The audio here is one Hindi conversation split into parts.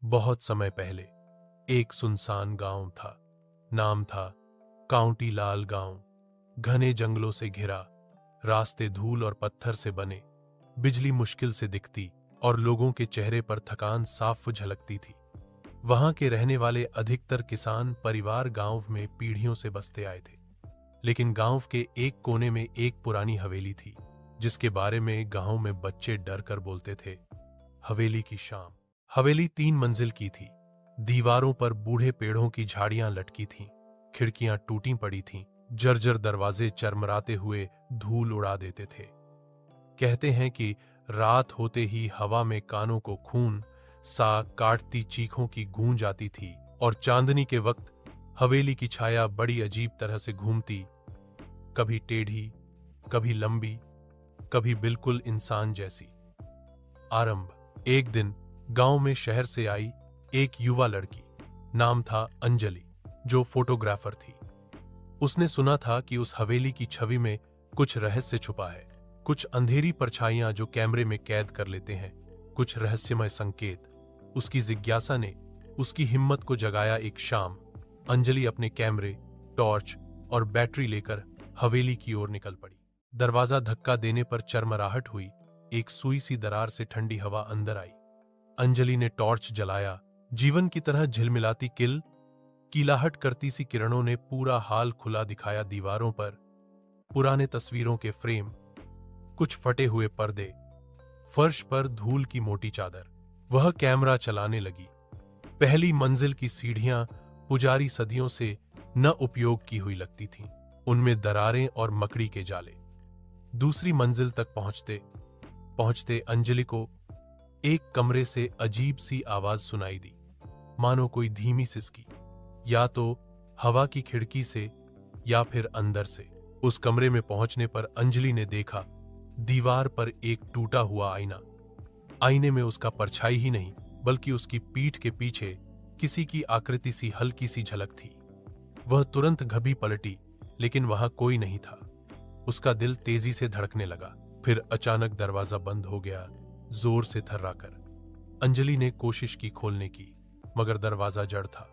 बहुत समय पहले एक सुनसान गांव था। नाम था काउंटी लाल गांव। घने जंगलों से घिरा, रास्ते धूल और पत्थर से बने, बिजली मुश्किल से दिखती और लोगों के चेहरे पर थकान साफ झलकती थी। वहां के रहने वाले अधिकतर किसान परिवार गांव में पीढ़ियों से बसते आए थे। लेकिन गांव के एक कोने में एक पुरानी हवेली थी, जिसके बारे में गांव में बच्चे डर कर बोलते थे, हवेली की शाम। हवेली 3 मंजिल की थी। दीवारों पर बूढ़े पेड़ों की झाड़ियां लटकी थीं, खिड़कियां टूटी पड़ी थीं, जर्जर दरवाजे चरमराते हुए धूल उड़ा देते थे। कहते हैं कि रात होते ही हवा में कानों को खून सा काटती चीखों की गूंज आती थी और चांदनी के वक्त हवेली की छाया बड़ी अजीब तरह से घूमती, कभी टेढ़ी, कभी लंबी, कभी बिल्कुल इंसान जैसी। आरंभ एक दिन गांव में शहर से आई एक युवा लड़की, नाम था अंजलि, जो फोटोग्राफर थी। उसने सुना था कि उस हवेली की छवि में कुछ रहस्य छुपा है, कुछ अंधेरी परछाइयां जो कैमरे में कैद कर लेते हैं, कुछ रहस्यमय संकेत। उसकी जिज्ञासा ने उसकी हिम्मत को जगाया। एक शाम अंजलि अपने कैमरे, टॉर्च और बैटरी लेकर हवेली की ओर निकल पड़ी। दरवाजा धक्का देने पर चरमराहट हुई। एक सुई सी दरार से ठंडी हवा अंदर आई। अंजलि ने टॉर्च जलाया। जीवन की तरह झिलमिलाती कीलाहट करती सी किरणों ने पूरा हाल खुला दिखाया। दीवारों पर पुराने तस्वीरों के फ्रेम, कुछ फटे हुए पर्दे, फर्श पर धूल की मोटी चादर। वह कैमरा चलाने लगी। पहली मंजिल की सीढ़ियां पुजारी सदियों से न उपयोग की हुई लगती थीं, उनमें दरारें और मकड़ी के जाले। दूसरी मंजिल तक पहुंचते पहुंचते अंजलि को एक कमरे से अजीब सी आवाज सुनाई दी, मानो कोई धीमी सिसकी, या तो हवा की खिड़की से या फिर अंदर से। उस कमरे में पहुंचने पर अंजलि ने देखा, दीवार पर एक टूटा हुआ आईना। आईने में उसका परछाई ही नहीं, बल्कि उसकी पीठ के पीछे किसी की आकृति सी हल्की सी झलक थी। वह तुरंत घबी पलटी, लेकिन वहां कोई नहीं था। उसका दिल तेजी से धड़कने लगा। फिर अचानक दरवाजा बंद हो गया, जोर से थर्राकर। अंजलि ने कोशिश की खोलने की, मगर दरवाजा जड़ था।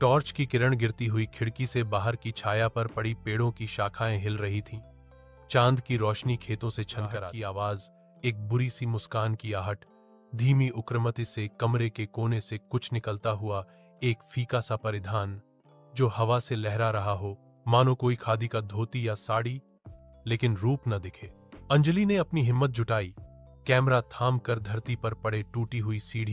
टॉर्च की किरण गिरती हुई खिड़की से बाहर की छाया पर पड़ी पेड़ों की शाखाएं हिल रही थीं। चांद की रोशनी खेतों से छनकर की आवाज, एक बुरी सी मुस्कान की आहट, धीमी उक्रमति से कमरे के कोने से कुछ निकलता हुआ एक फीका सा परिधान जो हवा से लहरा रहा हो, मानो कोई खादी का धोती या साड़ी, लेकिन रूप न दिखे। अंजलि ने अपनी हिम्मत जुटाई, कैमरा थाम कर धरती पर पड़े टूटी हुई सीढ़ी